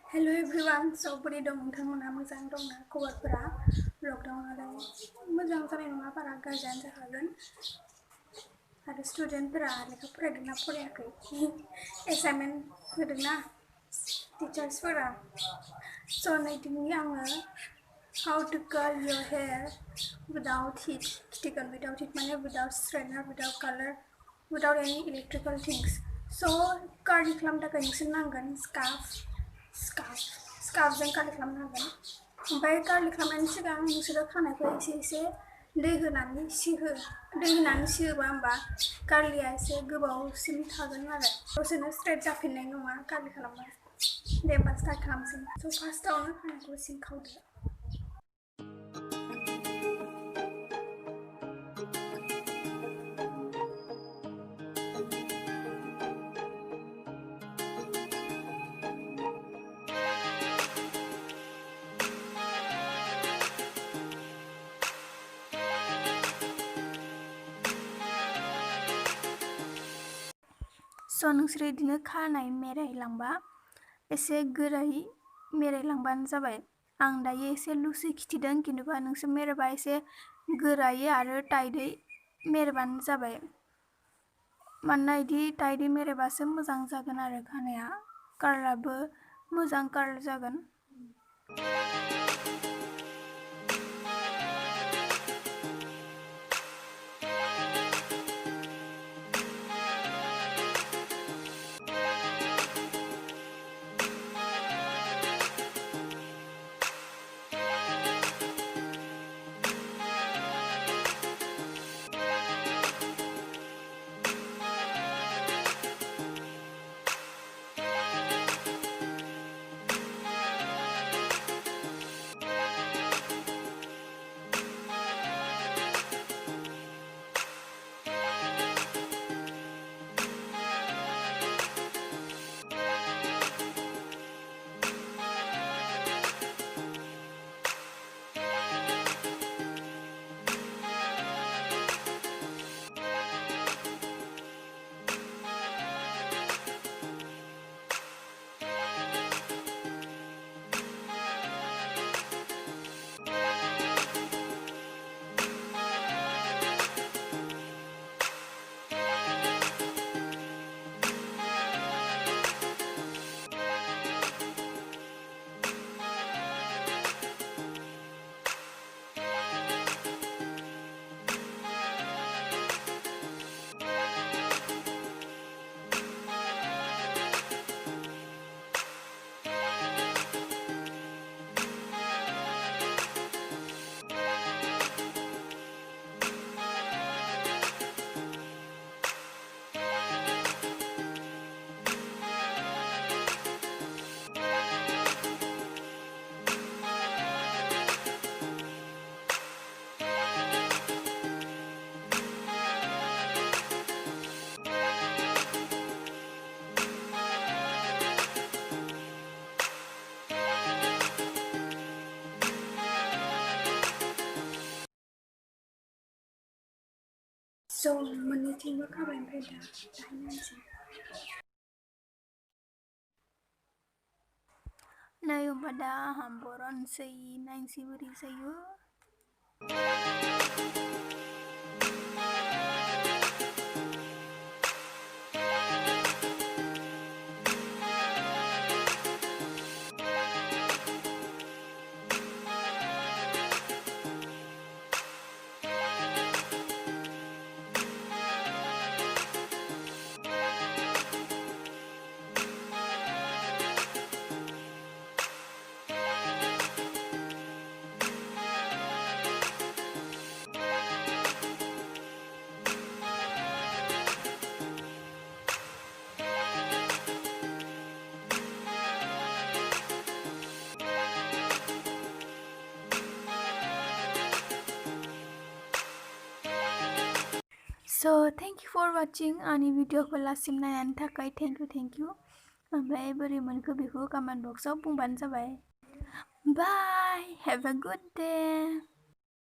Hello everyone, so बोरै दं नोंथांमोनहा मोजां दंना खबरफोरा लकडाउनालाय मोजां जानाय नङा बारा गाज्रियानो जाखागोन आरो स्टुडेन्टफोरा लेखा फरायदोंना फरायाखै एसाइनमेन्ट होदोंना टिचार्सफोरा स' नै दिनै आङो how to curl your hair without heat खिथिगोन without heat माने without straightener without color without any electrical things so curl खालामनो थाखाय नोंसोर नांगोन स्कार्फजों काल खालामनांगोन ओमफ्राय काल खालामनायनि सिगां नोंसोरो खानायखौ एसे दै होनानै सिहोबा होमबा कालिया एसे गोबावसिम थागोन आरो दसेनो स्ट्रेट जाफिननाय नङा काल खालामबा दे होमबा स्टार्ट खालामसै स' फार्स्टआवनो खानायखौ सिनखावदो स' नोंसोर बिदिनो खानाय मेरायलांबा एसे गोरायै मेरायलांबानो जाबाय आं दायो एसे लुसै खिथिदों खिन्थुबा नोंसोर मेरायबा एसे गोरायै आरो टाइटयै मेरायबानो जाबाय मानोना बिदि टाइटयै मेरायबासो मोजां जागोन आरो खानाया कालाराबो मोजां कालार जागोन स' मोननैथिंबो खाबाय ओमफ्राय दाहाय नायनोसै नै होमबा दा आंहा बर'नोसै नायनोसै बोरै जायो So thank you for watching आंनि भिडिअखौ लासिम नायनायनि थाखाय थेंक इउ ओमफ्राय बोरै मोनखो बेखौ कमेन्ट बक्सआव बुंबानो जाबाय बाय हेभ अ गुड डे